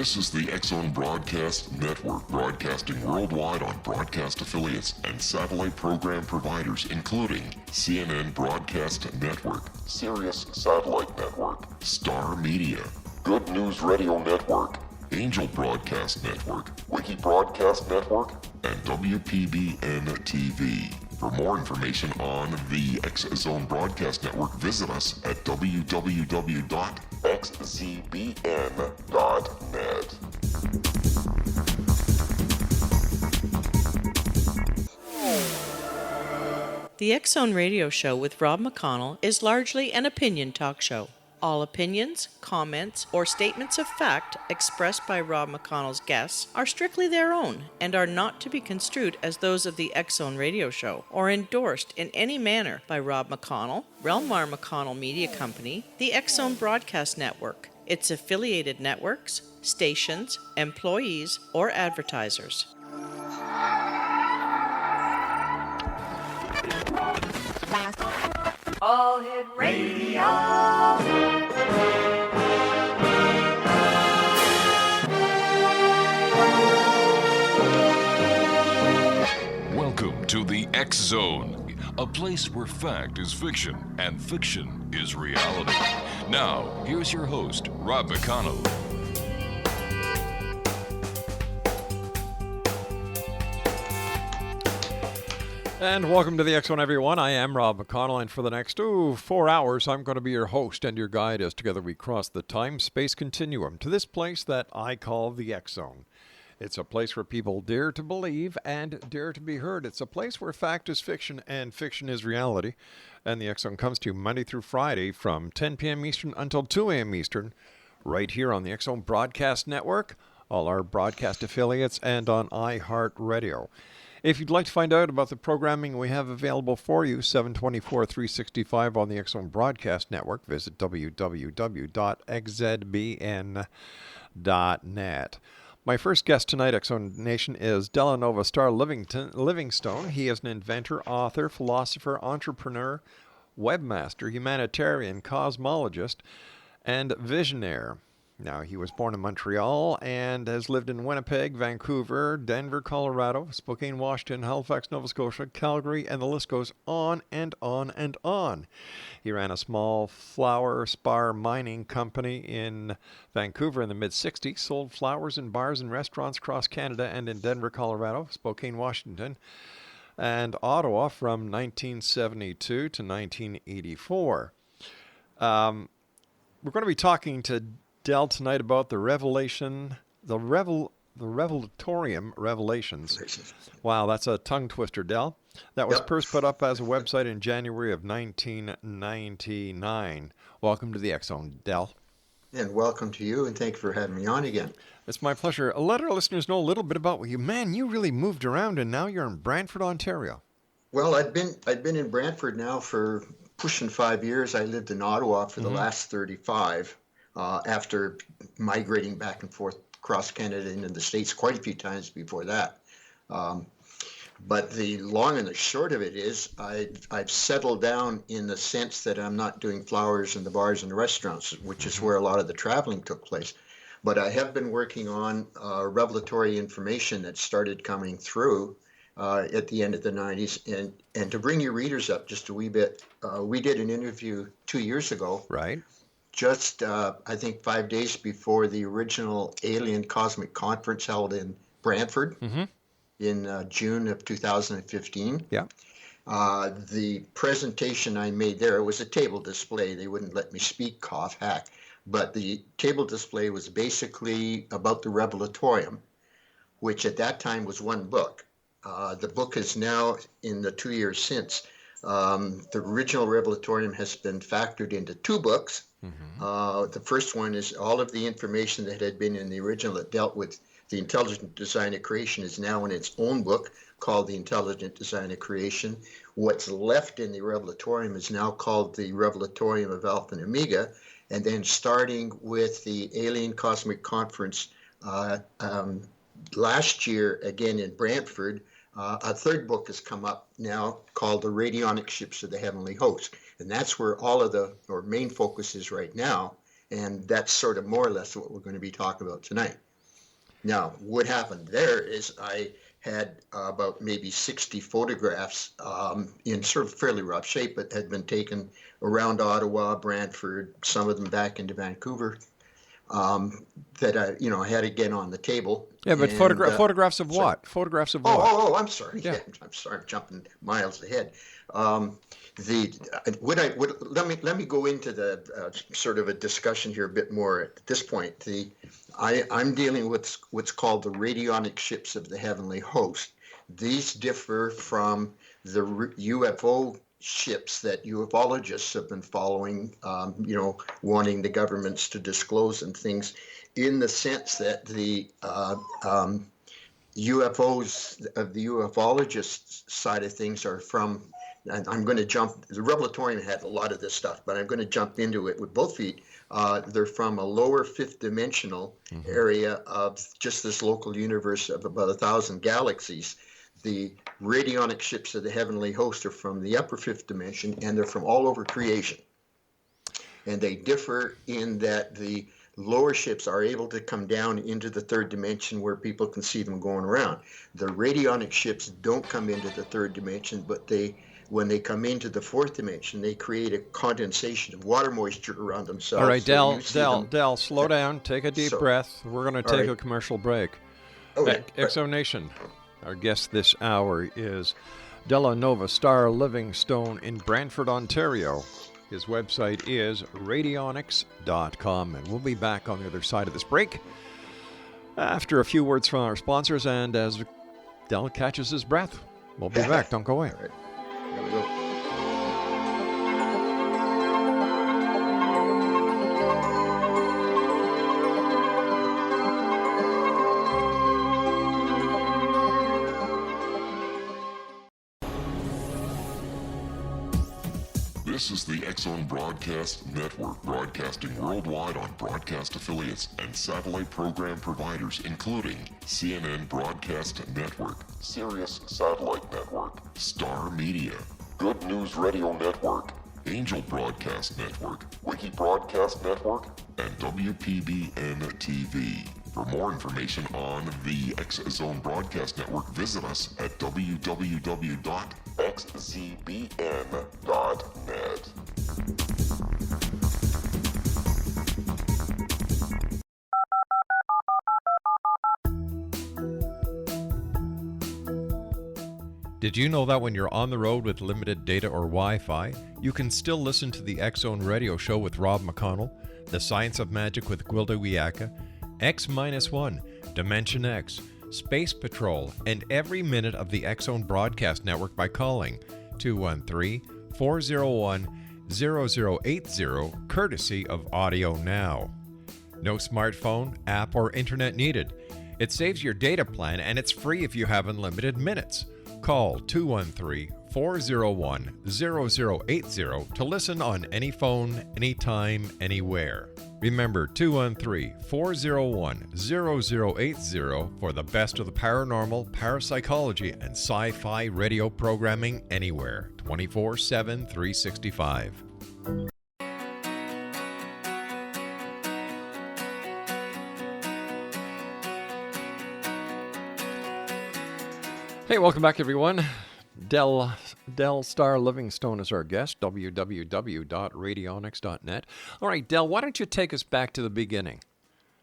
This is the X-Zone Broadcast Network, broadcasting worldwide on broadcast affiliates and satellite program providers, including CNN Broadcast Network, Sirius Satellite Network, Star Media, Good News Radio Network, Angel Broadcast Network, Wiki Broadcast Network, and WPBN TV. For more information on the X-Zone Broadcast Network, visit us at www.xzbn.net. The X-Zone Radio Show with Rob McConnell is largely an opinion talk show. All opinions, comments, or statements of fact expressed by Rob McConnell's guests are strictly their own and are not to be construed as those of the X-Zone Radio Show or endorsed in any manner by Rob McConnell, Relmar McConnell Media Company, the X-Zone Broadcast Network, its affiliated networks, stations, employees, or advertisers. All Hit Radio. Welcome to the X-Zone, a place where fact is fiction and fiction is reality. Now, here's your host, Rob McConnell. And welcome to the X-Zone, everyone. I am Rob McConnell, and for the next 4 hours, I'm going to be your host and your guide as together we cross the time-space continuum to this place that I call the X-Zone. It's a place where people dare to believe and dare to be heard. It's a place where fact is fiction and fiction is reality. And the X-Zone comes to you Monday through Friday from 10 p.m. Eastern until 2 a.m. Eastern, right here on the X-Zone Broadcast Network, all our broadcast affiliates, and on iHeartRadio. If you'd like to find out about the programming we have available for you, 724-365 on the X-Zone Broadcast Network, visit www.xzbn.net. My first guest tonight, X-Zone Nation, is Delahnnovah-Starr Livingstone. He is an inventor, author, philosopher, entrepreneur, webmaster, humanitarian, cosmologist, and visionary. Now, he was born in Montreal and has lived in Winnipeg, Vancouver, Denver, Colorado, Spokane, Washington, Halifax, Nova Scotia, Calgary, and the list goes on and on and on. He ran a small flower spar mining company in Vancouver in the mid-'60s, sold flowers in bars and restaurants across Canada and in Denver, Colorado, Spokane, Washington, and Ottawa from 1972 to 1984. We're going to be talking to Del tonight about the Revelatorium Revelations. Wow, that's a tongue twister, Del. That was first put up as a website in January of 1999. Welcome to the X-Zone, Del. And welcome to you, and thank you for having me on again. It's my pleasure. Let our listeners know a little bit about you. Man, you really moved around, and now you're in Brantford, Ontario. Well, I've been in Brantford now for pushing 5 years. I lived in Ottawa for the last 35. After migrating back and forth across Canada and in the States quite a few times before that. But the long and the short of it is I've settled down in the sense that I'm not doing flowers in the bars and the restaurants, which is where a lot of the traveling took place. But I have been working on revelatory information that started coming through at the end of the 90s. And to bring your readers up just a wee bit, we did an interview 2 years ago. Right. Just, I think, 5 days before the original Alien Cosmic Conference held in Brantford in June of 2015. Yeah. The presentation I made there, it was a table display. They wouldn't let me speak, cough, hack. But the table display was basically about the Revelatorium, which at that time was one book. The book is now, in the 2 years since, the original Revelatorium has been factored into two books. The first one is all of the information that had been in the original that dealt with the intelligent design of creation is now in its own book called The Intelligent Design of Creation. What's left in the Revelatorium is now called the Revelatorium of Alpha and Omega. And then starting with the Alien Cosmic Conference last year, again in Brantford, a third book has come up now called The Radionnic Ships of the Heavenly Host. And that's where all of our main focus is right now. And that's sort of more or less what we're going to be talking about tonight. Now, what happened there is I had about maybe 60 photographs in sort of fairly rough shape, but had been taken around Ottawa, Brantford, some of them back into Vancouver, that I had again on the table. Yeah, but And, photographs of sorry. what? Photographs of what? Oh, I'm sorry. Yeah. I'm sorry. I'm jumping miles ahead. Let me go into the sort of a discussion here a bit more at this point. I'm dealing with what's called the radionic ships of the heavenly host. These differ from the UFO ships that ufologists have been following, wanting the governments to disclose and things, in the sense that the UFOs of the ufologist side of things are from, and I'm going to jump, the Revelatorium had a lot of this stuff, but I'm going to jump into it with both feet. They're from a lower fifth dimensional area of just this local universe of about 1,000 galaxies. The radionic ships of the heavenly host are from the upper fifth dimension, and they're from all over creation. And they differ in that the lower ships are able to come down into the third dimension where people can see them going around. The radionic ships don't come into the third dimension, but when they come into the fourth dimension, they create a condensation of water moisture around themselves. All right, So Del, slow down. Take a deep breath. We're going to take a commercial break. Okay. XO Nation, our guest this hour is Delahnnovah-Starr Livingstone in Brantford, Ontario. His website is Radionnics.com, and we'll be back on the other side of this break after a few words from our sponsors and as Del catches his breath. We'll be back. Don't go away. All right. There we go. This is the X-Zone Broadcast Network, broadcasting worldwide on broadcast affiliates and satellite program providers, including CNN Broadcast Network, Sirius Satellite Network, Star Media, Good News Radio Network, Angel Broadcast Network, Wiki Broadcast Network, and WPBN TV. For more information on the X-Zone Broadcast Network, visit us at www.xzbn.net. Did you know that when you're on the road with limited data or Wi-Fi, you can still listen to the X-Zone Radio Show with Rob McConnell, The Science of Magic with Gwilda Wiyaka, X-1, Dimension X, Space Patrol, and every minute of the X-Zone Broadcast Network by calling 213-401-0080, courtesy of Audio Now. No smartphone, app, or internet needed. It saves your data plan, and it's free if you have unlimited minutes. Call 213-401-0080 to listen on any phone, anytime, anywhere. Remember 213-401-0080 for the best of the paranormal, parapsychology, and sci-fi radio programming anywhere, 24/7, 365. Hey, welcome back, everyone. Del Starr Livingstone is our guest, www.radionics.net. All right, Del, why don't you take us back to the beginning?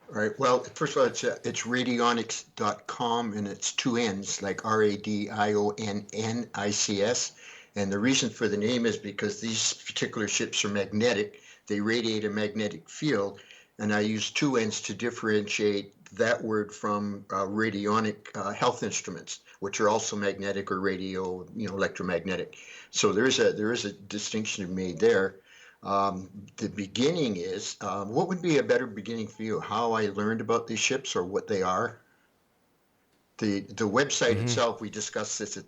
All right. Well, first of all, it's radionics.com, and it's two N's, like Radionnics. And the reason for the name is because these particular ships are magnetic. They radiate a magnetic field, and I use two N's to differentiate that word from radionic health instruments, which are also magnetic or radio, electromagnetic. So there is a distinction made there. The beginning is, what would be a better beginning for you? How I learned about these ships or what they are? The website itself, we discussed this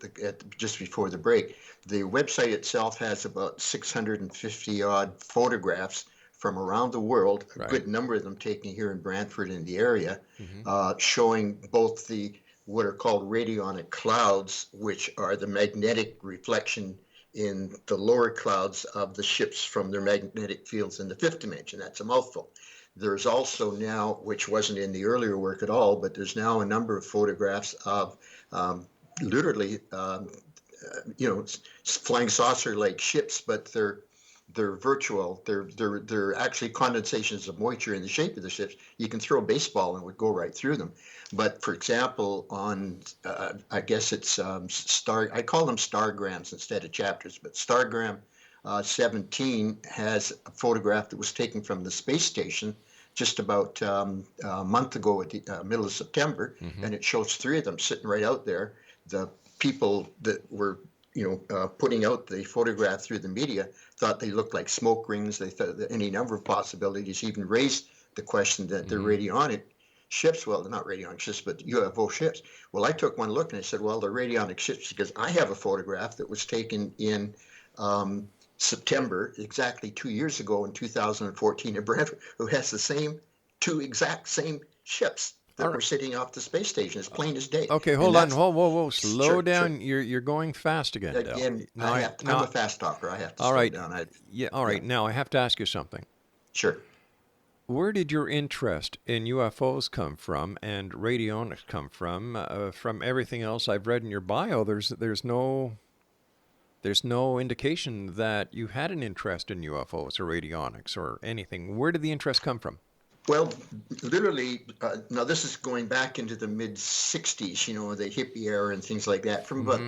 just before the break. The website itself has about 650 odd photographs from around the world, a good number of them taken here in Brantford in the area, showing both what are called radionic clouds, which are the magnetic reflection in the lower clouds of the ships from their magnetic fields in the fifth dimension. That's a mouthful. There's also now, which wasn't in the earlier work at all, but there's now a number of photographs of literally, flying saucer-like ships, but they're virtual. They're actually condensations of moisture in the shape of the ships. You can throw a baseball and it would go right through them. But for example, on I guess it's I call them stargrams instead of chapters, but stargram 17 has a photograph that was taken from the space station just about a month ago at the middle of September, and it shows three of them sitting right out there. The people that were putting out the photograph through the media thought they looked like smoke rings. They thought that any number of possibilities, even raised the question that they're radionic ships. Well, they're not radionic ships, but UFO ships. Well, I took one look and I said, well, they're radionic ships because I have a photograph that was taken in September, exactly 2 years ago in 2014 in Brentford, who has the two exact same ships that were sitting off the space station, as plain as day. Okay, hold on. Whoa. Slow down. Sure. You're going fast again, Del. Again, I'm a fast talker. I have to slow down. All right. Now, I have to ask you something. Sure. Where did your interest in UFOs come from and radionics come from? From everything else I've read in your bio, there's no indication that you had an interest in UFOs or radionics or anything. Where did the interest come from? Well, literally, now this is going back into the mid-'60s, the hippie era and things like that. From about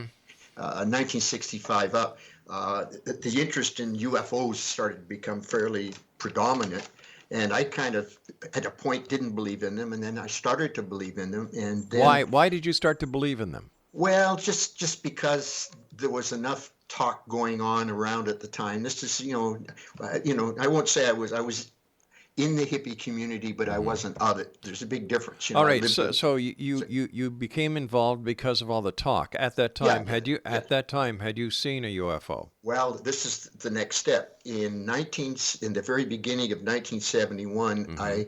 1965 up, the interest in UFOs started to become fairly predominant. And I kind of, at a point, didn't believe in them, and then I started to believe in them. And then, why did you start to believe in them? Well, just because there was enough talk going on around at the time. This is, I won't say I was in the hippie community, but I wasn't of it. There's a big difference. All right, so you became involved because of all the talk. At that time, had you seen a UFO? Well, this is the next step. In the very beginning of 1971, I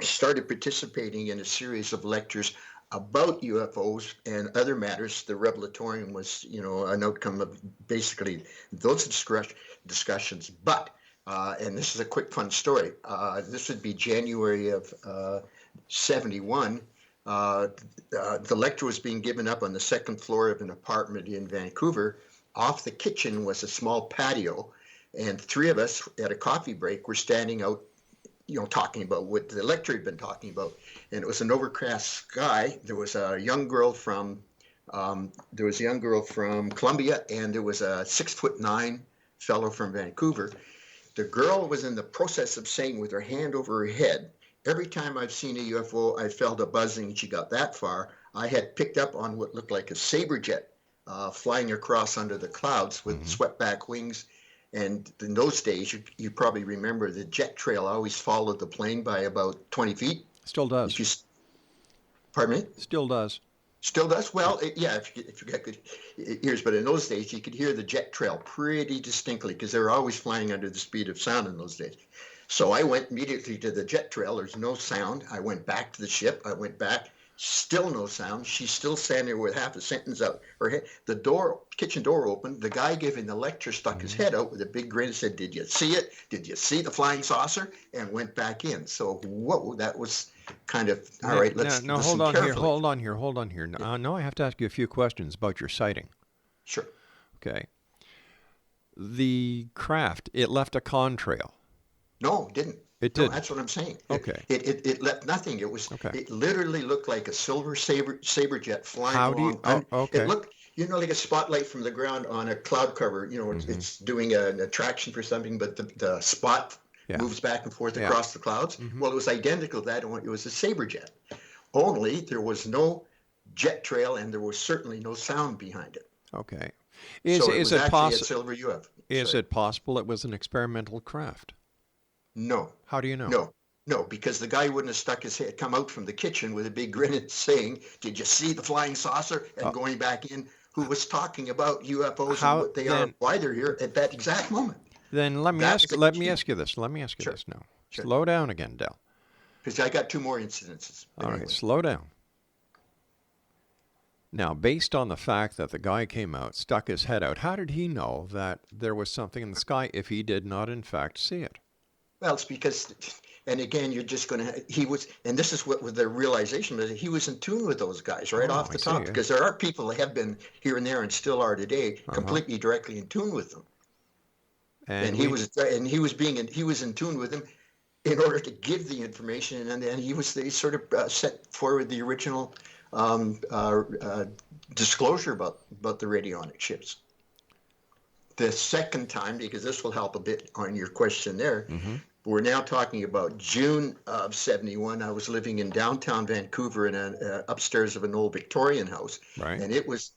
started participating in a series of lectures about UFOs and other matters. The Revelatorium was, an outcome of basically those discussions. But and this is a quick fun story. This would be January of 71. The lecture was being given up on the second floor of an apartment in Vancouver. Off the kitchen was a small patio, and three of us at a coffee break were standing out, talking about what the lecturer had been talking about. And it was an overcast sky. There was a young girl from Columbia, and there was a 6'9" fellow from Vancouver. The girl was in the process of saying with her hand over her head, every time I've seen a UFO, I felt a buzzing. She got that far. I had picked up on what looked like a saber jet flying across under the clouds with swept back wings. And in those days, you probably remember the jet trail always followed the plane by about 20 feet. Still does. Pardon me? Still does. Still does? Well, if you got good ears. But in those days, you could hear the jet trail pretty distinctly because they were always flying under the speed of sound in those days. So I went immediately to the jet trail. There's no sound. I went back to the ship. I went back. Still no sound. She's still standing there with half a sentence out her head. The kitchen door opened. The guy giving the lecture stuck his head out with a big grin and said, "Did you see it? Did you see the flying saucer?" And went back in. So, whoa, that was kind of, all right, let's now listen hold on carefully. here. Now I have to ask you a few questions about your sighting. Sure. Okay. The craft, it left a contrail. No, it didn't. It did. No, that's what I'm saying. Okay. It left nothing. It was. Okay. It literally looked like a silver saber jet flying along. Okay. It looked, like a spotlight from the ground on a cloud cover. It's doing an attraction for something, but the spot moves back and forth across the clouds. Well, it was identical to that. It was a saber jet. Only there was no jet trail, and there was certainly no sound behind it. Okay. So it was actually a silver UFO. Is it possible it was an experimental craft? No. How do you know? No, because the guy wouldn't have stuck his head, come out from the kitchen with a big grin and saying, "Did you see the flying saucer?" And going back in, who was talking about UFOs and what they are, why they're here at that exact moment. Then let me ask you this now. Sure. Slow down again, Del. Because I got two more incidences. All right, slow down. Now, based on the fact that the guy came out, stuck his head out, how did he know that there was something in the sky if he did not, in fact, see it? Well, it's because, and again, you're just going to, he was, and this is what with the realization was, he was in tune with those guys right off the top, because there are people that have been here and there and still are today completely directly in tune with them. And he was in tune with them in order to give the information, and then they sort of set forward the original disclosure about the radionic ships. The second time, because this will help a bit on your question there, we're now talking about June of '71. I was living in downtown Vancouver in upstairs of an old Victorian house, and it was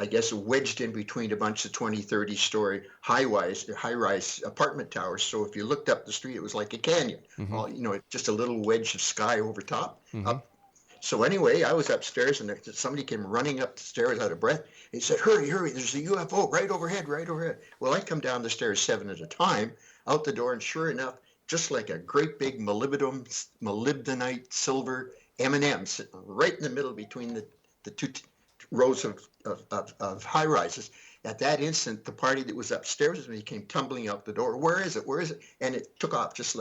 I guess wedged in between a bunch of 20, 30-story high-rise apartment towers. So if you looked up the street, it was like a canyon. All, just a little wedge of sky over top. Up. So anyway, I was upstairs, and somebody came running up the stairs out of breath. He said, "Hurry, hurry! There's a UFO right overhead, right overhead." Well, I come down the stairs 7 at a time, out the door, and sure enough, just like a great big molybdenite silver M&M sitting right in the middle between the two rows of high rises. At that instant, the party that was upstairs with me came tumbling out the door. Where is it? Where is it? And it took off just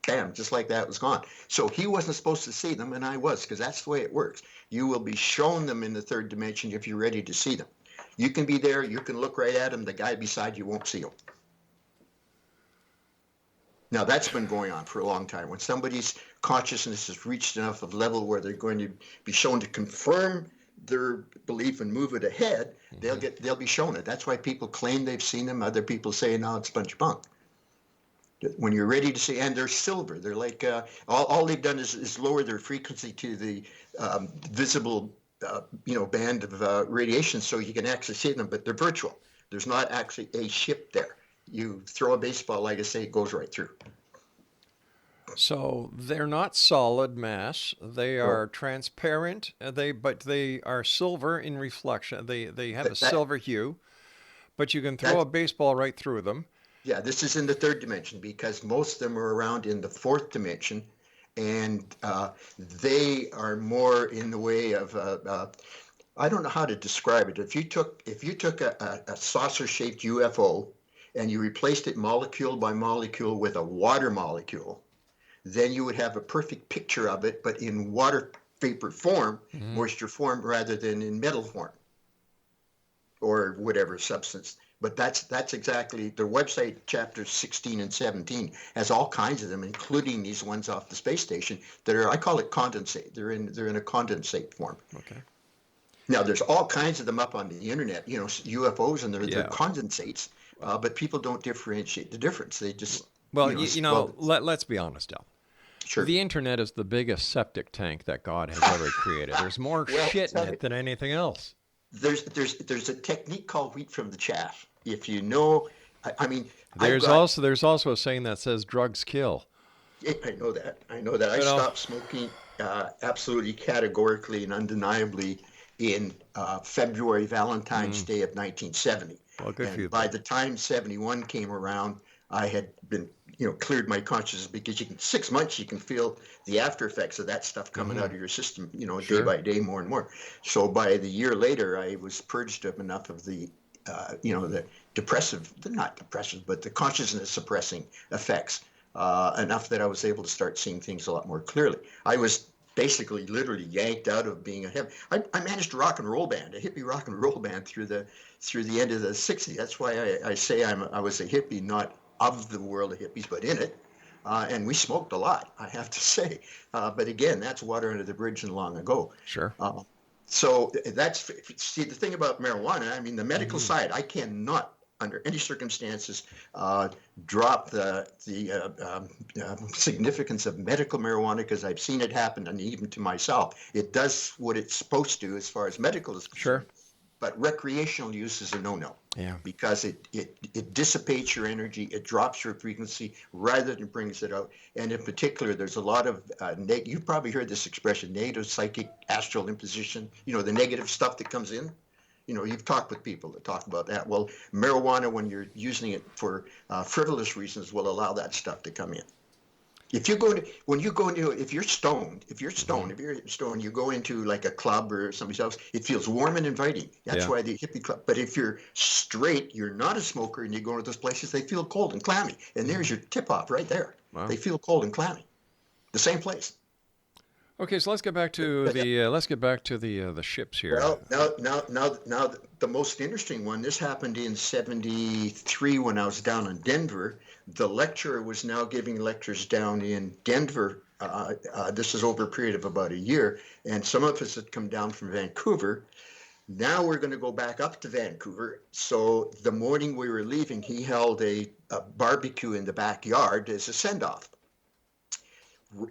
bam, just like that, it was gone. So he wasn't supposed to see them, and I was, because that's the way it works. You will be shown them in the third dimension if you're ready to see them. You can be there, you can look right at them, the guy beside you won't see them. Now, that's been going on for a long time. When somebody's consciousness has reached enough of level where they're going to be shown to confirm their belief and move it ahead, they'll be shown it. That's why people claim they've seen them. Other people say, no, it's a bunch of bunk. When you're ready to see, and they're silver, they're like, all they've done is lower their frequency to the visible, band of radiation, so you can actually see them, but they're virtual. There's not actually a ship there. You throw a baseball, like I say, it goes right through. So they're not solid mass. They are transparent. But they are silver in reflection. They have a silver hue, but you can throw a baseball right through them. Yeah, this is in the third dimension, because most of them are around in the fourth dimension, and they are more in the way of I don't know how to describe it. If you took a saucer-shaped UFO and you replaced it molecule by molecule with a water molecule, then you would have a perfect picture of it, but in water vapor form, moisture form, rather than in metal form or whatever substance. But that's exactly the website. Chapters 16 and 17 has all kinds of them, including these ones off the space station that are, I call it condensate. They're in a condensate form. Okay. Now there's all kinds of them up on the internet. UFOs, and they're condensates. But people don't differentiate the difference. They just let's be honest, Del. Sure. The internet is the biggest septic tank that God has ever created. There's more shit in it than anything else. There's a technique called wheat from the chaff. If you know, there's also a saying that says drugs kill. I know that. I stopped smoking absolutely categorically and undeniably in February, Valentine's Day of 1970. Well, good for you. By the time 71 came around, I had been, cleared my consciousness, because 6 months you can feel the after effects of that stuff coming out of your system, day by day, more and more. So by the year later, I was purged of enough of the, the depressive, not depressive, but the consciousness suppressing effects, enough that I was able to start seeing things a lot more clearly. I was basically literally yanked out of being I managed a rock and roll band, a hippie rock and roll band through the end of the 60s. That's why I say I was a hippie, not of the world of hippies, but in it. And we smoked a lot, I have to say. But again, that's water under the bridge and long ago. Sure. So the thing about marijuana, the medical side, I cannot, under any circumstances, drop the significance of medical marijuana, because I've seen it happen, and even to myself. It does what it's supposed to as far as medical is concerned. Sure. But recreational use is a no-no. Yeah. Because it dissipates your energy, it drops your frequency rather than brings it out. And in particular, there's a lot of, you've probably heard this expression, negative psychic astral imposition, the negative stuff that comes in. You've talked with people that talk about that. Well, marijuana, when you're using it for frivolous reasons, will allow that stuff to come in. If you go to, when you go into, if you're stoned, you go into like a club or somebody's house, it feels warm and inviting. That's why the hippie club. But if you're straight, you're not a smoker, and you go to those places, they feel cold and clammy. And there's your tip-off right there. Wow. They feel cold and clammy. The same place. Okay, so let's get back to the ships here. Well, now, the most interesting one. This happened in '73 when I was down in Denver. The lecturer was now giving lectures down in Denver. This is over a period of about a year, and some of us had come down from Vancouver. Now we're going to go back up to Vancouver. So the morning we were leaving, he held a barbecue in the backyard as a send-off.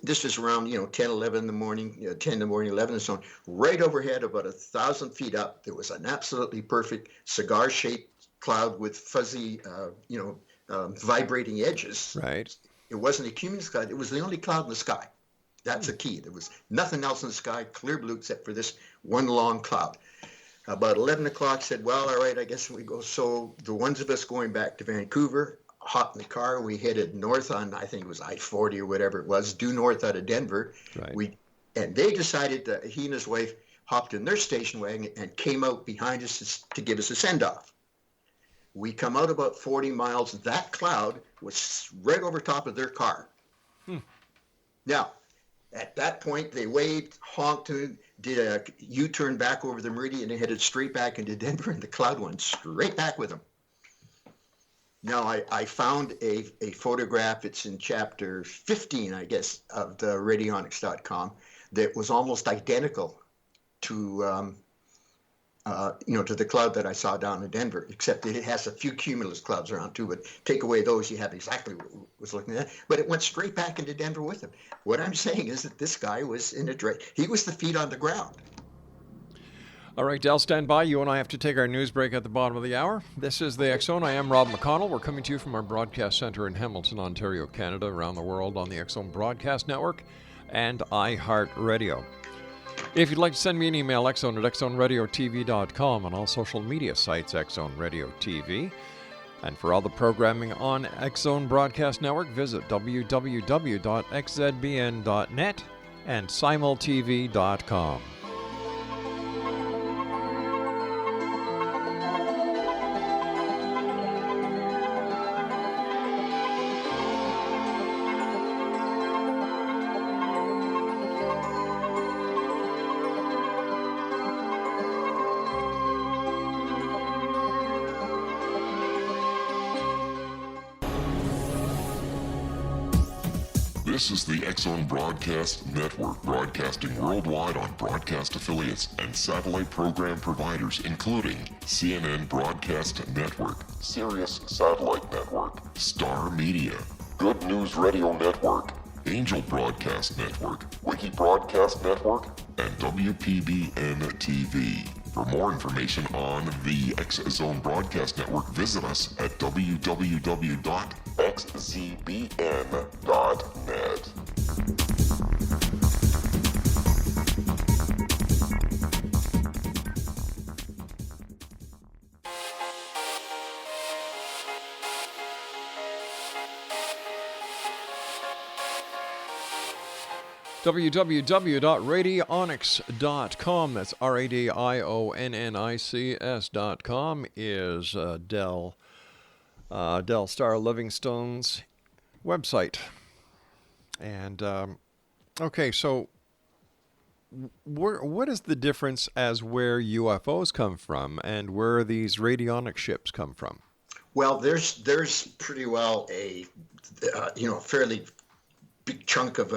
This was around 10, 11 in the morning, 10 in the morning, 11 and so on. Right overhead, about 1,000 feet up, there was an absolutely perfect cigar-shaped cloud with fuzzy, vibrating edges. Right. It wasn't a cumulus cloud. It was the only cloud in the sky. That's the key. There was nothing else in the sky, clear blue, except for this one long cloud. About 11 o'clock, said, well, all right, I guess we go. So the ones of us going back to Vancouver, hopped in the car. We headed north on, I think it was I-40 or whatever it was, due north out of Denver. Right. And they decided that he and his wife hopped in their station wagon and came out behind us to give us a send-off. We come out about 40 miles. That cloud was right over top of their car. Now, at that point, they waved, honked, did a U-turn back over the meridian and headed straight back into Denver, and the cloud went straight back with them. Now, I found a photograph, it's in chapter 15, I guess, of the Radionnics.com, that was almost identical to, to the cloud that I saw down in Denver, except that it has a few cumulus clouds around too, but take away those, you have exactly what I was looking at. But it went straight back into Denver with him. What I'm saying is that this guy was he was the feet on the ground. All right, Del, stand by. You and I have to take our news break at the bottom of the hour. This is the X Zone. I am Rob McConnell. We're coming to you from our broadcast center in Hamilton, Ontario, Canada, around the world on the X Zone Broadcast Network and iHeartRadio. If you'd like to send me an email, xzone@xzoneradiotv.com, on all social media sites, X Zone Radio TV. And for all the programming on X Zone Broadcast Network, visit www.xzbn.net and simultv.com. This is the X Zone Broadcast Network, broadcasting worldwide on broadcast affiliates and satellite program providers, including CNN Broadcast Network, Sirius Satellite Network, Star Media, Good News Radio Network, Angel Broadcast Network, Wiki Broadcast Network, and WPBN TV. For more information on the X Zone Broadcast Network, visit us at www.xzbn.net. www.radionnics.com, that's RADIONNICS.com, is Del Starr Livingstone's website. And, okay, so what is the difference as where UFOs come from and where these radionic ships come from? Well, there's pretty well a, fairly big chunk of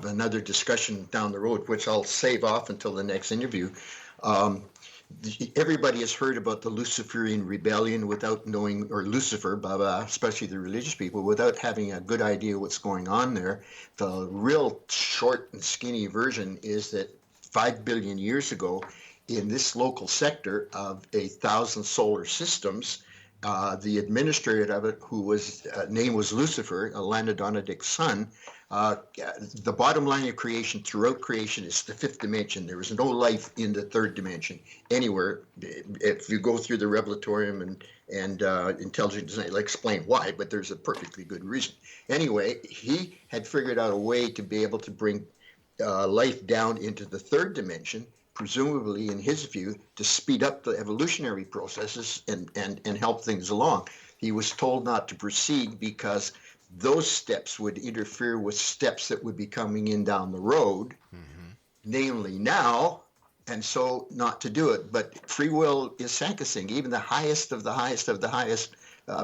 another discussion down the road, which I'll save off until the next interview. Everybody has heard about the Luciferian rebellion without knowing, or Lucifer, especially the religious people, without having a good idea what's going on there. The real short and skinny version is that 5 billion years ago, in this local sector of 1,000 solar systems, the administrator of it, who was name was Lucifer, Delahnnovah's son. The bottom line of creation, throughout creation, is the fifth dimension. There is no life in the third dimension anywhere. If you go through the Revelatorium and intelligent design, I'll explain why, but there's a perfectly good reason. Anyway, he had figured out a way to be able to bring life down into the third dimension, presumably, in his view, to speed up the evolutionary processes and help things along. He was told not to proceed because those steps would interfere with steps that would be coming in down the road, namely now, and so not to do it. But free will is sacrosanct. Even the highest of the highest of the highest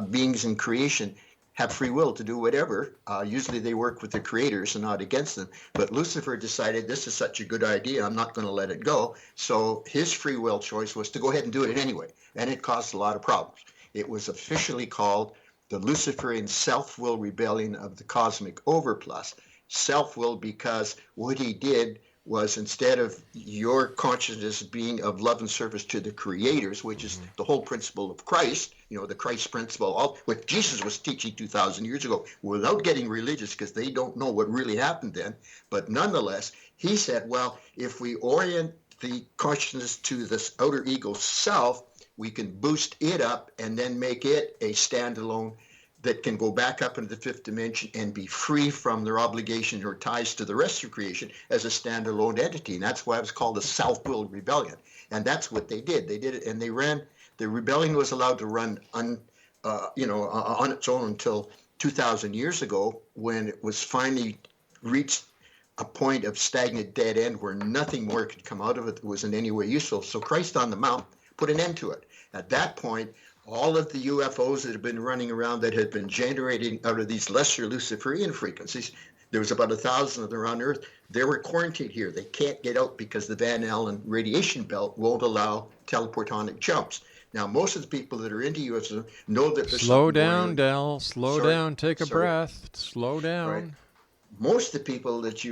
beings in creation have free will to do whatever. Usually they work with the creators and not against them. But Lucifer decided this is such a good idea, I'm not going to let it go. So his free will choice was to go ahead and do it anyway. And it caused a lot of problems. It was officially called the Luciferian self-will rebellion of the cosmic overplus. Self-will because what he did was, instead of your consciousness being of love and service to the creators, which is the whole principle of Christ, the Christ principle, what Jesus was teaching 2,000 years ago, without getting religious, because they don't know what really happened then. But nonetheless, he said, well, if we orient the consciousness to this outer ego self, we can boost it up and then make it a standalone that can go back up into the fifth dimension and be free from their obligation or ties to the rest of creation as a standalone entity. And that's why it was called a self-willed rebellion. And that's what they did. They did it, and the rebellion was allowed to run on its own until 2,000 years ago, when it was finally reached a point of stagnant dead end where nothing more could come out of it that was in any way useful. So Christ on the Mount put an end to it. At that point, all of the UFOs that have been running around that had been generating out of these lesser Luciferian frequencies, there was about 1,000 of them around Earth, they were quarantined here. They can't get out because the Van Allen radiation belt won't allow teleportonic jumps. Now, most of the people that are into UFOs know that there's Slow down, Del. Slow down. Take a breath. Slow down. Right. Most of the people that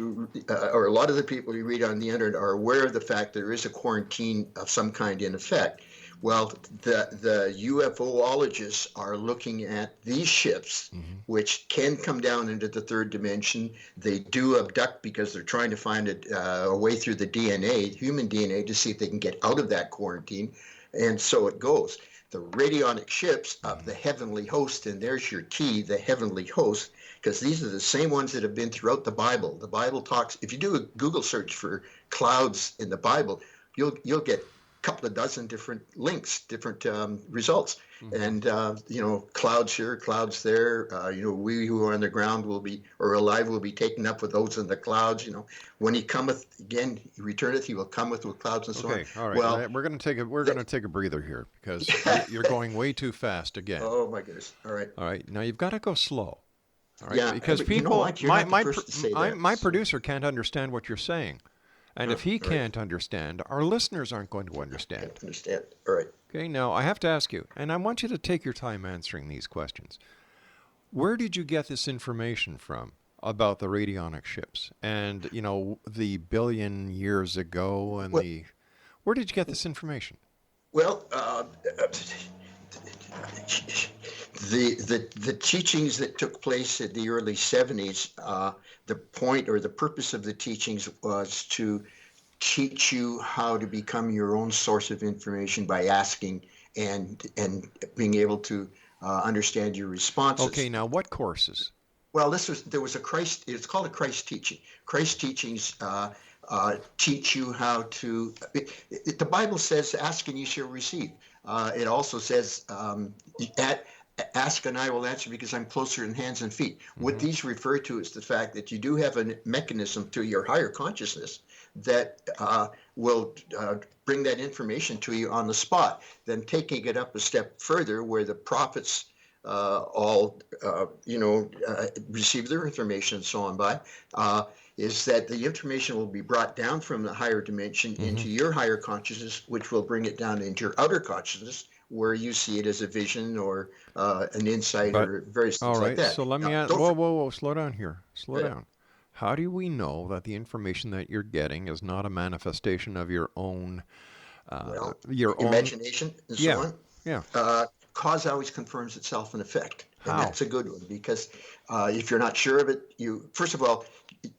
or a lot of the people you read on the internet are aware of the fact there is a quarantine of some kind in effect. Well, the UFOologists are looking at these ships, which can come down into the third dimension. They do abduct because they're trying to find a way through the DNA, human DNA, to see if they can get out of that quarantine. And so it goes. The Radionnic Ships of the heavenly host, and there's your key, the heavenly host, because these are the same ones that have been throughout the Bible. The Bible talks, if you do a Google search for clouds in the Bible, you'll get couple of dozen different links, different results. And, clouds here, clouds there. We who are on the ground or alive will be taken up with those in the clouds. When he cometh again, he returneth, he will cometh with clouds and so on. Okay, all right. Well, we're going to take a breather here because you're going way too fast again. Oh my goodness. All right. All right. Now you've got to go slow. All right. Yeah, because but people, my so. producer can't understand what you're saying. And if he can't understand, our listeners aren't going to understand. Can't understand. All right. Okay, now I have to ask you, and I want you to take your time answering these questions. Where did you get this information from about the Radionnic ships and, the billion years ago and where did you get this information? Well, the teachings that took place in the early 70s, the point or the purpose of the teachings was to teach you how to become your own source of information by asking and being able to understand your responses. Okay, now what courses? Well, it's called a Christ teaching. Christ teachings teach you how to, the Bible says, ask and you shall receive. It also says, ask and I will answer because I'm closer in hands and feet. What these refer to is the fact that you do have a mechanism to your higher consciousness that will bring that information to you on the spot. Then taking it up a step further, where the prophets receive their information and so on by, is that the information will be brought down from the higher dimension into your higher consciousness, which will bring it down into your outer consciousness, where you see it as a vision or an insight or various things like that. All right, so let me ask, whoa, slow down here. Slow down. How do we know that the information that you're getting is not a manifestation of your own imagination and so on? Yeah. cause always confirms itself in effect. And How? that's a good one because if you're not sure of it, first of all,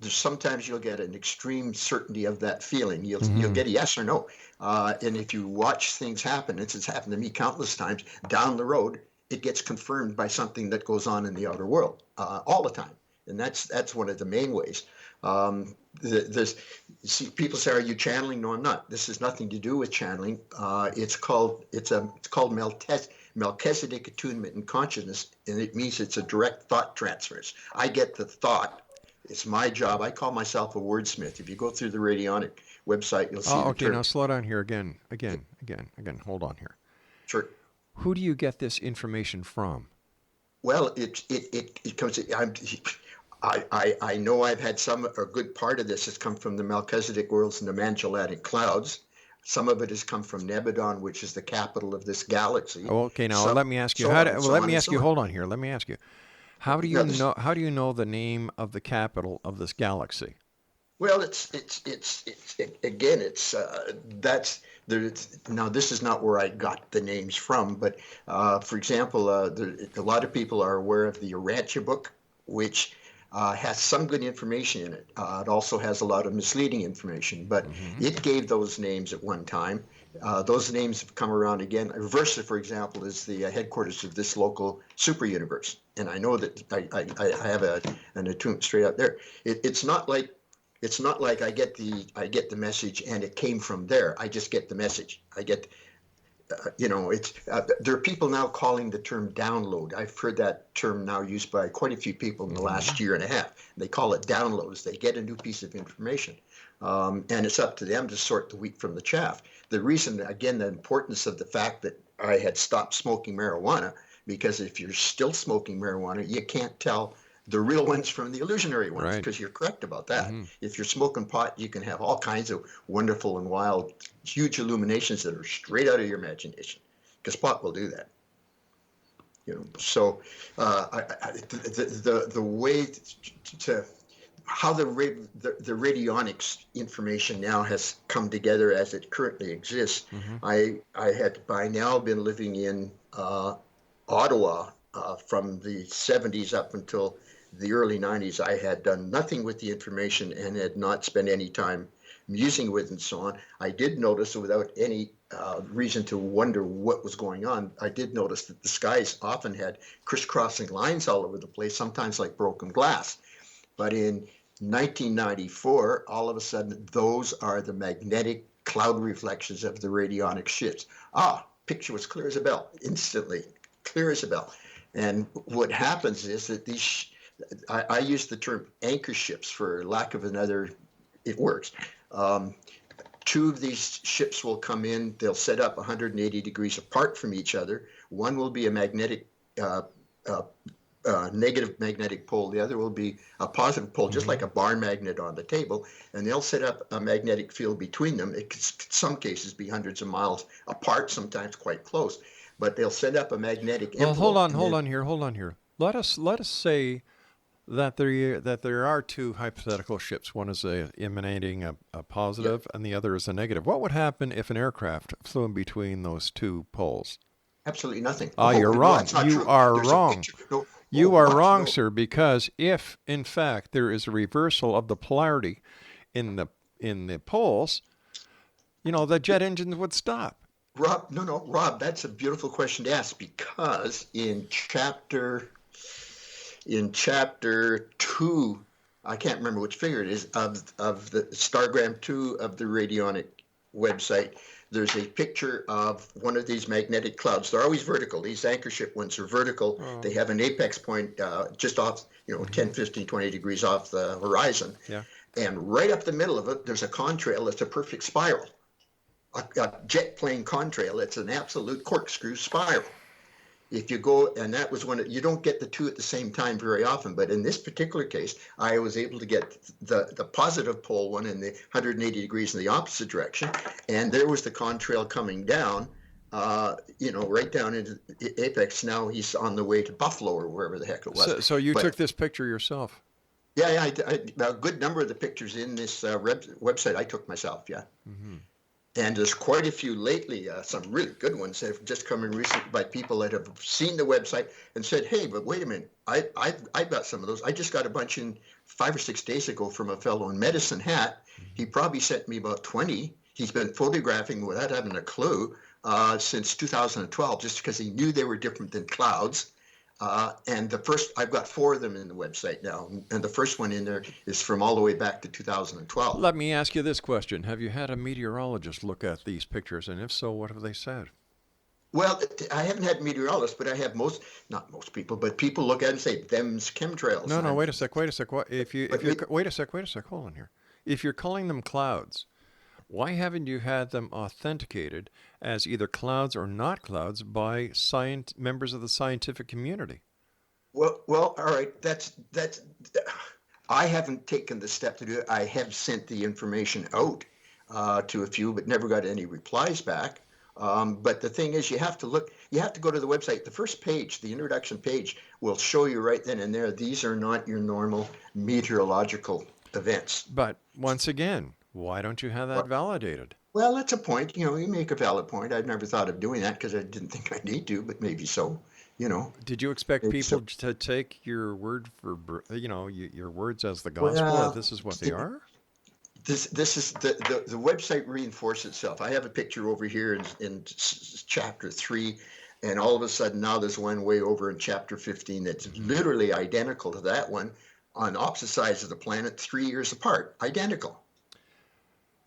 sometimes you'll get an extreme certainty of that feeling. You'll get a yes or no. And if you watch things happen, it's happened to me countless times, down the road, it gets confirmed by something that goes on in the outer world all the time. And that's one of the main ways. People say, "Are you channeling?" No, I'm not. This has nothing to do with channeling. It's called Melchizedek attunement and consciousness, and it means it's a direct thought transference. I get the thought. It's my job. I call myself a wordsmith. If you go through the Radionnic website, you'll see the Okay, term. now slow down here again. Hold on here. Sure. Who do you get this information from? Well, it comes. I know I've had a good part of this has come from the Melchizedek worlds and the Magellanic clouds. Some of it has come from Nebadon, which is the capital of this galaxy. Oh, okay, now let me ask you. Hold on here. Let me ask you. How do you know? How do you know the name of the capital of this galaxy? Well, now this is not where I got the names from, but for example, a lot of people are aware of the Urantia book, which has some good information in it. It also has a lot of misleading information, but it gave those names at one time. Those names have come around again. Versa, for example, is the headquarters of this local super universe, and I know that I have an attunement straight out there. It's not like I get the message and it came from there. I just get the message. I get. There are people now calling the term download. I've heard that term now used by quite a few people in the last year and a half. They call it downloads. They get a new piece of information, and it's up to them to sort the wheat from the chaff. The reason, again, the importance of the fact that I had stopped smoking marijuana, because if you're still smoking marijuana, you can't tell the real ones from the illusionary ones, because you're correct about that. If you're smoking pot, you can have all kinds of wonderful and wild, huge illuminations that are straight out of your imagination, because pot will do that. So the way to how the radionics information now has come together as it currently exists. I had by now been living in Ottawa from the 70s up until the early 90s. I had done nothing with the information and had not spent any time musing with and so on. I did notice, without any reason to wonder what was going on, I did notice that the skies often had crisscrossing lines all over the place, sometimes like broken glass. But in 1994, all of a sudden, those are the magnetic cloud reflections of the radionic ships. Picture was clear as a bell, instantly, clear as a bell. And what happens is that I use the term anchor ships for lack of another, it works. Two of these ships will come in, they'll set up 180 degrees apart from each other. One will be a magnetic, negative magnetic pole. The other will be a positive pole, just like a bar magnet on the table. And they'll set up a magnetic field between them. It could, in some cases, be hundreds of miles apart, sometimes quite close. But they'll set up a magnetic envelope. Well, hold on here. Let us say that there are two hypothetical ships. One is emanating a positive, and the other is a negative. What would happen if an aircraft flew in between those two poles? Absolutely nothing. You're wrong. You are wrong. You are wrong, no. sir, because if, in fact, there is a reversal of the polarity in the poles, the jet engines would stop. Rob, that's a beautiful question to ask, because in chapter 2, I can't remember which figure it is, of the Stargram 2 of the Radionic website, there's a picture of one of these magnetic clouds. They're always vertical. These anchor ship ones are vertical. They have an apex point just off, 10, 15, 20 degrees off the horizon. Yeah. And right up the middle of it, there's a contrail that's a perfect spiral. A jet plane contrail. It's an absolute corkscrew spiral. If you go, and that was when you don't get the two at the same time very often, but in this particular case, I was able to get the positive pole one in the 180 degrees in the opposite direction, and there was the contrail coming down, right down into the apex. Now he's on the way to Buffalo or wherever the heck it was. So you took this picture yourself? Yeah, a good number of the pictures in this website I took myself, yeah. And there's quite a few lately, some really good ones that have just come in recently by people that have seen the website and said, hey, but wait a minute, I've got some of those. I just got a bunch in 5 or 6 days ago from a fellow in Medicine Hat. He probably sent me about 20. He's been photographing without having a clue since 2012, just because he knew they were different than clouds. And I've got 4 of them in the website now. And the first one in there is from all the way back to 2012. Let me ask you this question. Have you had a meteorologist look at these pictures? And if so, what have they said? Well, I haven't had meteorologists, but I have not most people, but people look at it and say, them's chemtrails. No, wait a sec. Wait a sec, hold on here. If you're calling them clouds, why haven't you had them authenticated as either clouds or not clouds by members of the scientific community? Well, all right. That's. I haven't taken the step to do it. I have sent the information out to a few, but never got any replies back. But the thing is, you have to go to the website. The first page, the introduction page, will show you right then and there, these are not your normal meteorological events. But once again, why don't you have that validated? Well, that's a point. You make a valid point. I've never thought of doing that because I didn't think I need to, but maybe so. Did you expect people to take your word for, your words as the gospel? Well, this is what they are? This is the website reinforces itself. I have a picture over here in chapter 3, and all of a sudden now there's one way over in chapter 15 that's literally identical to that one on opposite sides of the planet, 3 years apart. Identical.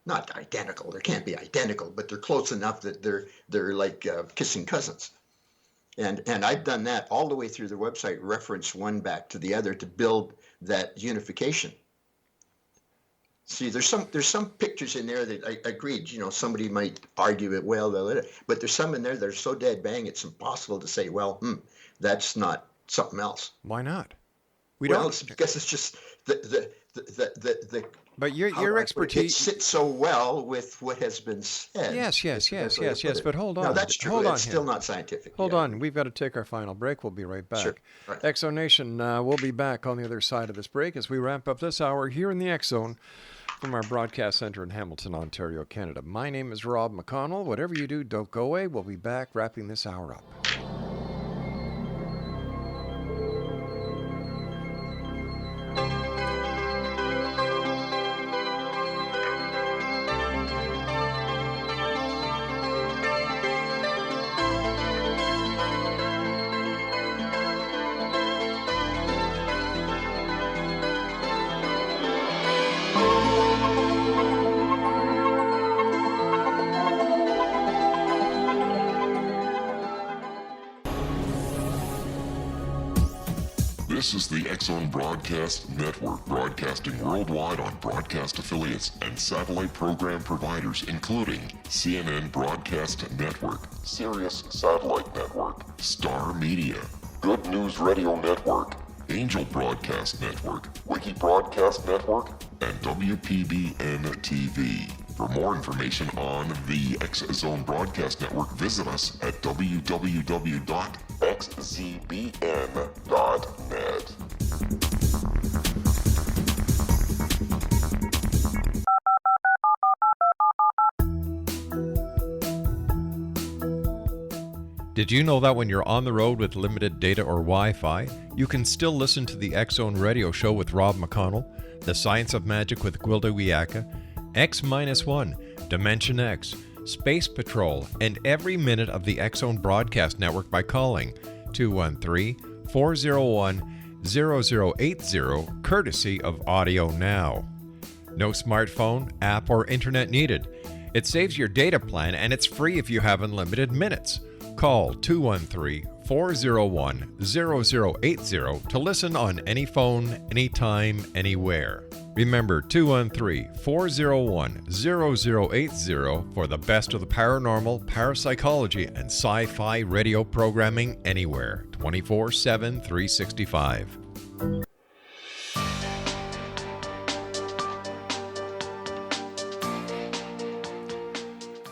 Not identical. They can't be identical, but they're close enough that they're like kissing cousins. And I've done that all the way through the website, reference one back to the other to build that unification. See, there's some pictures in there that I agreed, somebody might argue it, but there's some in there that are so dead bang, it's impossible to say, that's not something else. Why not? It's because it's just the But your expertise it sits so well with what has been said. Yes. But hold on. No, that's true. Hold on. It's still not scientific. Hold on. We've got to take our final break. We'll be right back. Sure. Right. X-Zone Nation, we'll be back on the other side of this break as we wrap up this hour here in the X-Zone from our broadcast center in Hamilton, Ontario, Canada. My name is Rob McConnell. Whatever you do, don't go away. We'll be back wrapping this hour up. This is the X-Zone Broadcast Network, broadcasting worldwide on broadcast affiliates and satellite program providers, including CNN Broadcast Network, Sirius Satellite Network, Star Media, Good News Radio Network, Angel Broadcast Network, Wiki Broadcast Network, and WPBN TV. For more information on the X-Zone Broadcast Network, visit us at www.xzbn.net. Did you know that when you're on the road with limited data or Wi-Fi, you can still listen to the X-Zone Radio Show with Rob McConnell, The Science of Magic with Gwilda Wiyaka, X-1, Dimension X, Space Patrol, and every minute of the X-Zone Broadcast Network by calling 213-401-0080, courtesy of Audio Now. No smartphone, app, or internet needed. It saves your data plan and it's free if you have unlimited minutes. Call 213-401-0080 to listen on any phone, anytime, anywhere. Remember 213-401-0080 for the best of the paranormal, parapsychology, and sci-fi radio programming anywhere, 24/7, 365.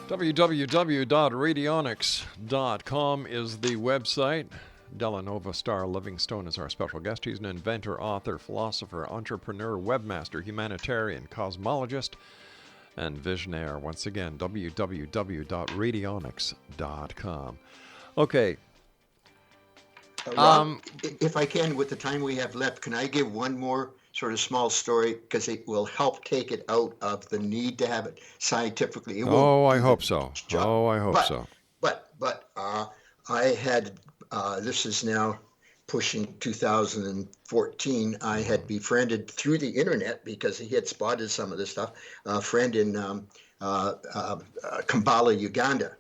www.radionics.com is the website. Delahnnovah-Starr Livingstone is our special guest. He's an inventor, author, philosopher, entrepreneur, webmaster, humanitarian, cosmologist, and Visionaire. Once again, www.radionics.com. Okay. Rob, if I can, with the time we have left, can I give one more sort of small story, because it will help take it out of the need to have it scientifically. It won't I do hope the so. job. I hope so. But I had, this is now pushing 2014. I had befriended through the internet, because he had spotted some of this stuff, a friend in Kampala, Uganda,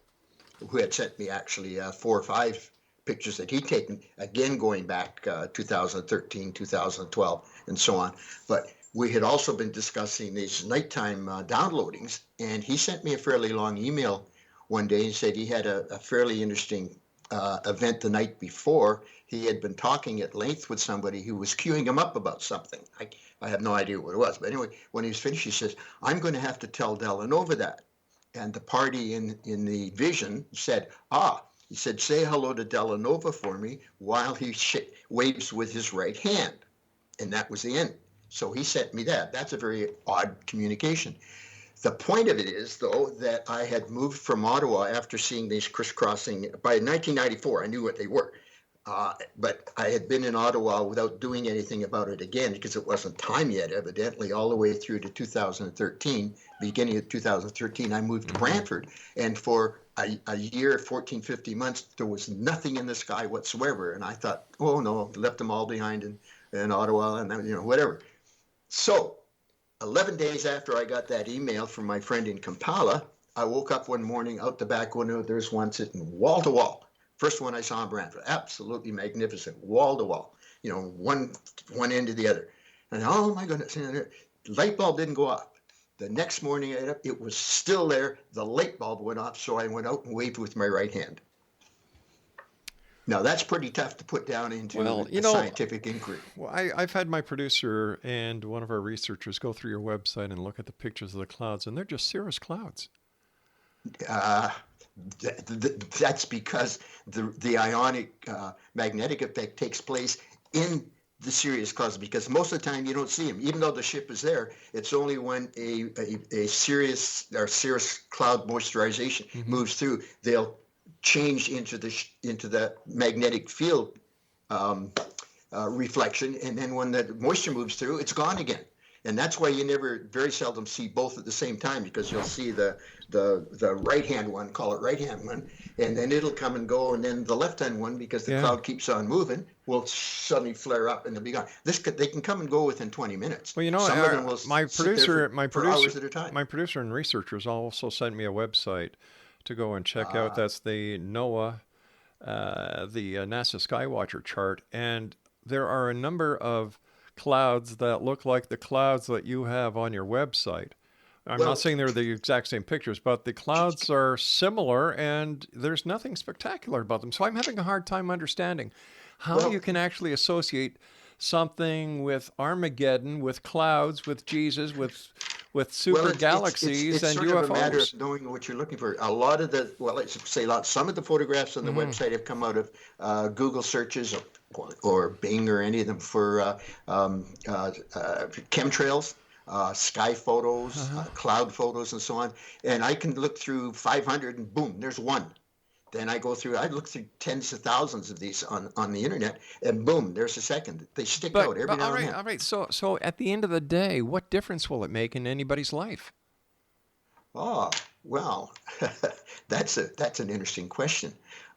who had sent me actually 4 or 5 pictures that he'd taken, again going back 2013, 2012, and so on. But we had also been discussing these nighttime downloadings, and he sent me a fairly long email one day and said he had a fairly interesting event the night before. He had been talking at length with somebody who was queuing him up about something. I have no idea what it was. But anyway, when he was finished, he says, I'm going to have to tell Delahnnovah that. And the party in the vision said, he said, say hello to Delahnnovah for me while he waves with his right hand. And that was the end. So he sent me that. That's a very odd communication. The point of it is, though, that I had moved from Ottawa after seeing these crisscrossing. By 1994, I knew what they were. But I had been in Ottawa without doing anything about it again, because it wasn't time yet, evidently, all the way through to 2013. Beginning of 2013, I moved to Brantford. And for a year, 14, 15 months, there was nothing in the sky whatsoever. And I thought, oh, no, left them all behind in Ottawa and, whatever. So 11 days after I got that email from my friend in Kampala, I woke up one morning, out the back window, there's one sitting wall to wall. First one I saw in Brantford, absolutely magnificent, wall to wall, one end to the other. And oh my goodness, the light bulb didn't go off. The next morning it was still there. The light bulb went off, so I went out and waved with my right hand. Now that's pretty tough to put down into a scientific inquiry. Well, I've had my producer and one of our researchers go through your website and look at the pictures of the clouds, and they're just cirrus clouds. That's because the ionic magnetic effect takes place in the Sirius clouds, because most of the time you don't see them. Even though the ship is there, it's only when a Sirius cloud moisturization moves through, they'll change into the magnetic field reflection, and then when the moisture moves through, it's gone again. And that's why you very seldom see both at the same time, because you'll see the right-hand one, call it right-hand one, and then it'll come and go, and then the left-hand one, because the cloud keeps on moving, will suddenly flare up and they'll be gone. They can come and go within 20 minutes. Well, some of them will my producer hours at a time. My producer and researchers also sent me a website to go and check out. That's the NOAA, the NASA Skywatcher chart, and there are a number of clouds that look like the clouds that you have on your website. I'm not saying they're the exact same pictures, but the clouds are similar, and there's nothing spectacular about them. So I'm having a hard time understanding how you can actually associate something with Armageddon, with clouds, with Jesus, with super galaxies and UFOs. It's sort of a matter of knowing what you're looking for. A lot of some of the photographs on the website have come out of Google searches or Bing or any of them for chemtrails, sky photos, cloud photos, and so on. And I can look through 500 and boom, there's one. Then I look through tens of thousands of these on the internet, and boom, there's a second. They stick out every now and then. All right. So at the end of the day, what difference will it make in anybody's life? Oh, well, that's an interesting question.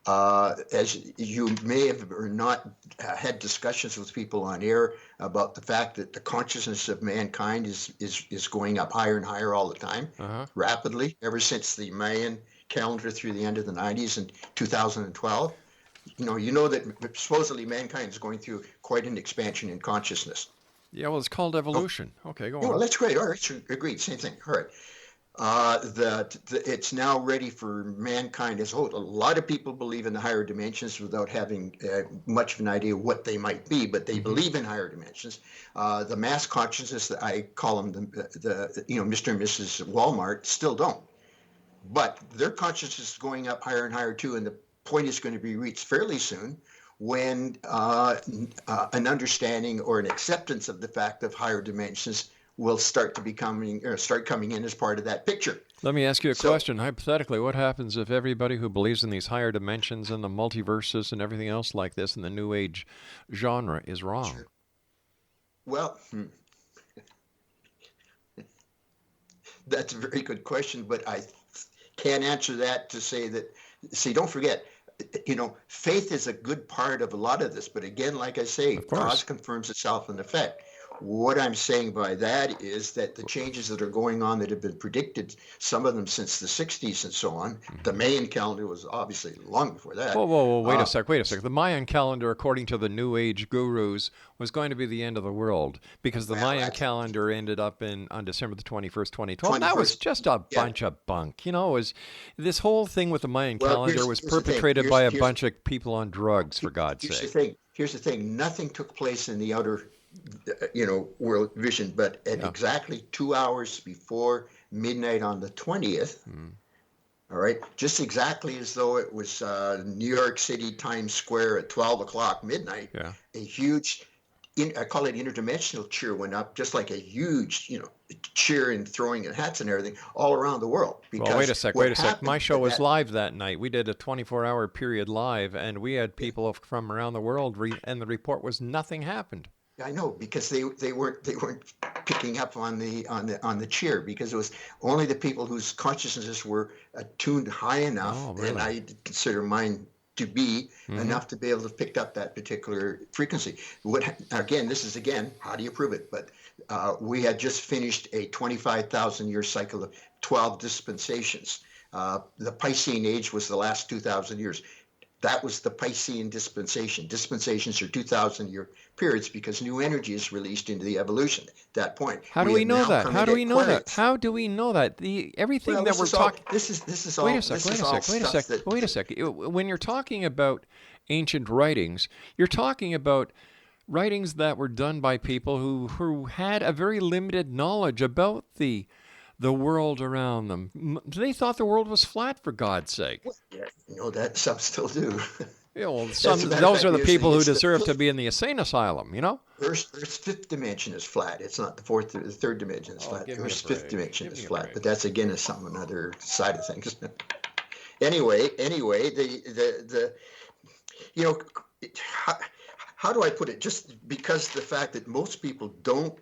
As you may have or not had discussions with people on air about the fact that the consciousness of mankind is going up higher and higher all the time, rapidly, ever since the Mayan calendar through the end of the 90s and 2012. You know that supposedly mankind is going through quite an expansion in consciousness. Yeah, well, it's called evolution. Okay, go on. Well, that's great. All right, agreed. Same thing. All right. It's now ready for mankind as a whole. A lot of people believe in the higher dimensions without having much of an idea what they might be, but they believe in higher dimensions. The mass consciousness, that I call them the Mr. and Mrs. Walmart, still don't. But their consciousness is going up higher and higher too, and the point is going to be reached fairly soon when an understanding or an acceptance of the fact of higher dimensions will start coming in as part of that picture. Let me ask you a question. Hypothetically, what happens if everybody who believes in these higher dimensions and the multiverses and everything else like this in the New Age genre is wrong? Sure. Well, that's a very good question, but I can't answer that to say that. See, don't forget, faith is a good part of a lot of this. But again, like I say, cause confirms itself in effect. What I'm saying by that is that the changes that are going on that have been predicted, some of them since the 60s and so on, the Mayan calendar was obviously long before that. Whoa, wait a sec. The Mayan calendar, according to the New Age gurus, was going to be the end of the world because the Mayan calendar ended up on December the 21st, 2012. That was just a bunch of bunk. This whole thing with the Mayan calendar was perpetrated by a bunch of people on drugs, for God's sake. Here's the thing. Nothing took place in the outer world vision, but at exactly 2 hours before midnight on the 20th, all right, just exactly as though it was New York City Times Square at 12 o'clock midnight, a huge, I call it interdimensional cheer went up, just like a huge, cheer and throwing of hats and everything all around the world. Well, wait a sec. My show was live that night. We did a 24-hour period live, and we had people from around the world, and the report was nothing happened. I know, because they weren't picking up on the cheer, because it was only the people whose consciousnesses were attuned high enough, and I consider mine to be enough to be able to pick up that particular frequency. This is how do you prove it? But we had just finished a 25,000 year cycle of 12 dispensations. The Piscean age was the last 2,000 years. That was the Piscean dispensation. Dispensations are 2,000 year periods because new energy is released into the evolution at that point. How do we know that? How do we know that? How do we know that? Everything that we're talking. This is all. Wait a sec. When you're talking about ancient writings, you're talking about writings that were done by people who had a very limited knowledge about the world around them. They thought the world was flat, for God's sake. That some still do. Those are the people who deserve to be in the insane asylum, Earth's fifth dimension is flat. It's not the third dimension is flat. Earth's fifth dimension is flat. But that's again is another side of things. Anyway, how do I put it? Just because the fact that most people don't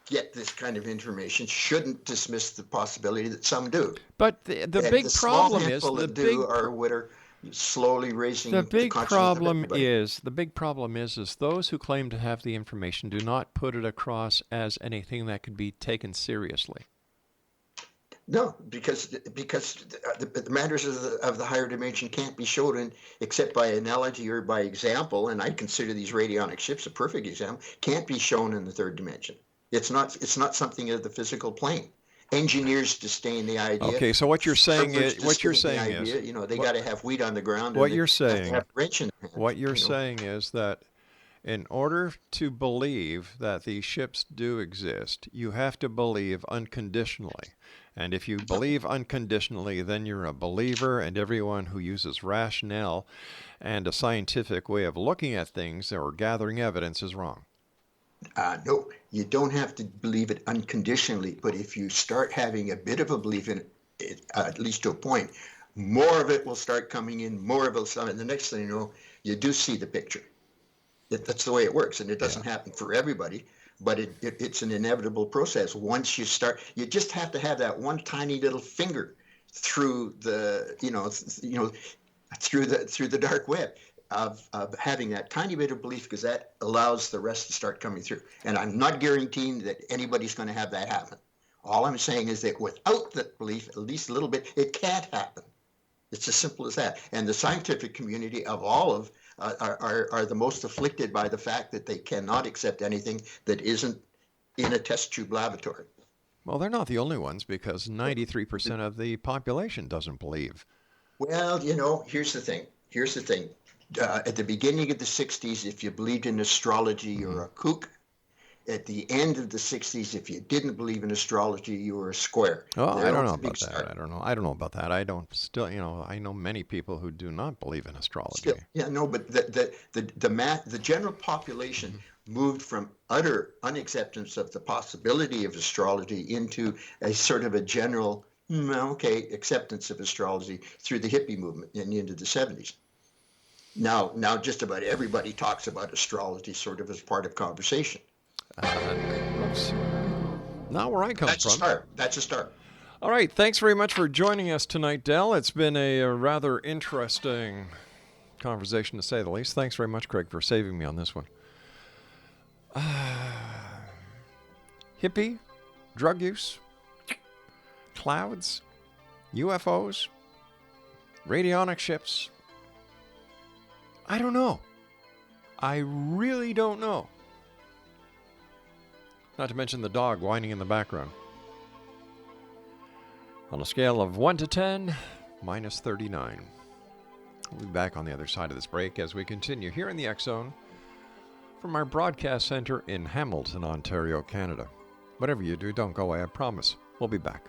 get this kind of information shouldn't dismiss the possibility that some do. But the big problem is what are slowly raising the big problem is those who claim to have the information do not put it across as anything that could be taken seriously. No, because the matters of the higher dimension can't be shown except by analogy or by example, and I consider these radionic ships a perfect example. Can't be shown in the third dimension. It's not something of the physical plane. Engineers disdain the idea. Okay, so what you're saying is they got to have wheat on the ground. What you're saying is that in order to believe that these ships do exist, you have to believe unconditionally. And if you believe unconditionally, then you're a believer, and everyone who uses rationale and a scientific way of looking at things or gathering evidence is wrong. No, you don't have to believe it unconditionally, but if you start having a bit of a belief in it, at least to a point, more of it will start coming in, more of it will start, and the next thing you know, you do see the picture. That's the way it works, and it doesn't happen for everybody, but it's an inevitable process. Once you start, you just have to have that one tiny little finger through the, through the dark web. Of having that tiny bit of belief, because that allows the rest to start coming through. And I'm not guaranteeing that anybody's going to have that happen. All I'm saying is that without that belief, at least a little bit, it can't happen. It's as simple as that. And the scientific community of all of are the most afflicted by the fact that they cannot accept anything that isn't in a test tube laboratory. Well, they're not the only ones, because 93% of the population doesn't believe. Well, here's the thing. At the beginning of the 60s, if you believed in astrology, you're a kook. At the end of the 60s, if you didn't believe in astrology, you were a square. Oh, I don't know about that. I don't know about that. I know many people who do not believe in astrology. But the general population moved from utter unacceptance of the possibility of astrology into a sort of a general, acceptance of astrology through the hippie movement and into the 70s. Now just about everybody talks about astrology sort of as part of conversation. Oops. Not where I come from. That's a start. All right. Thanks very much for joining us tonight, Del. It's been a rather interesting conversation, to say the least. Thanks very much, Craig, for saving me on this one. Hippie, drug use, clouds, UFOs, radionic ships. I don't know. I really don't know. Not to mention the dog whining in the background. On a scale of 1 to 10, minus 39. We'll be back on the other side of this break as we continue here in the X Zone from our broadcast center in Hamilton, Ontario, Canada. Whatever you do, don't go away, I promise. We'll be back.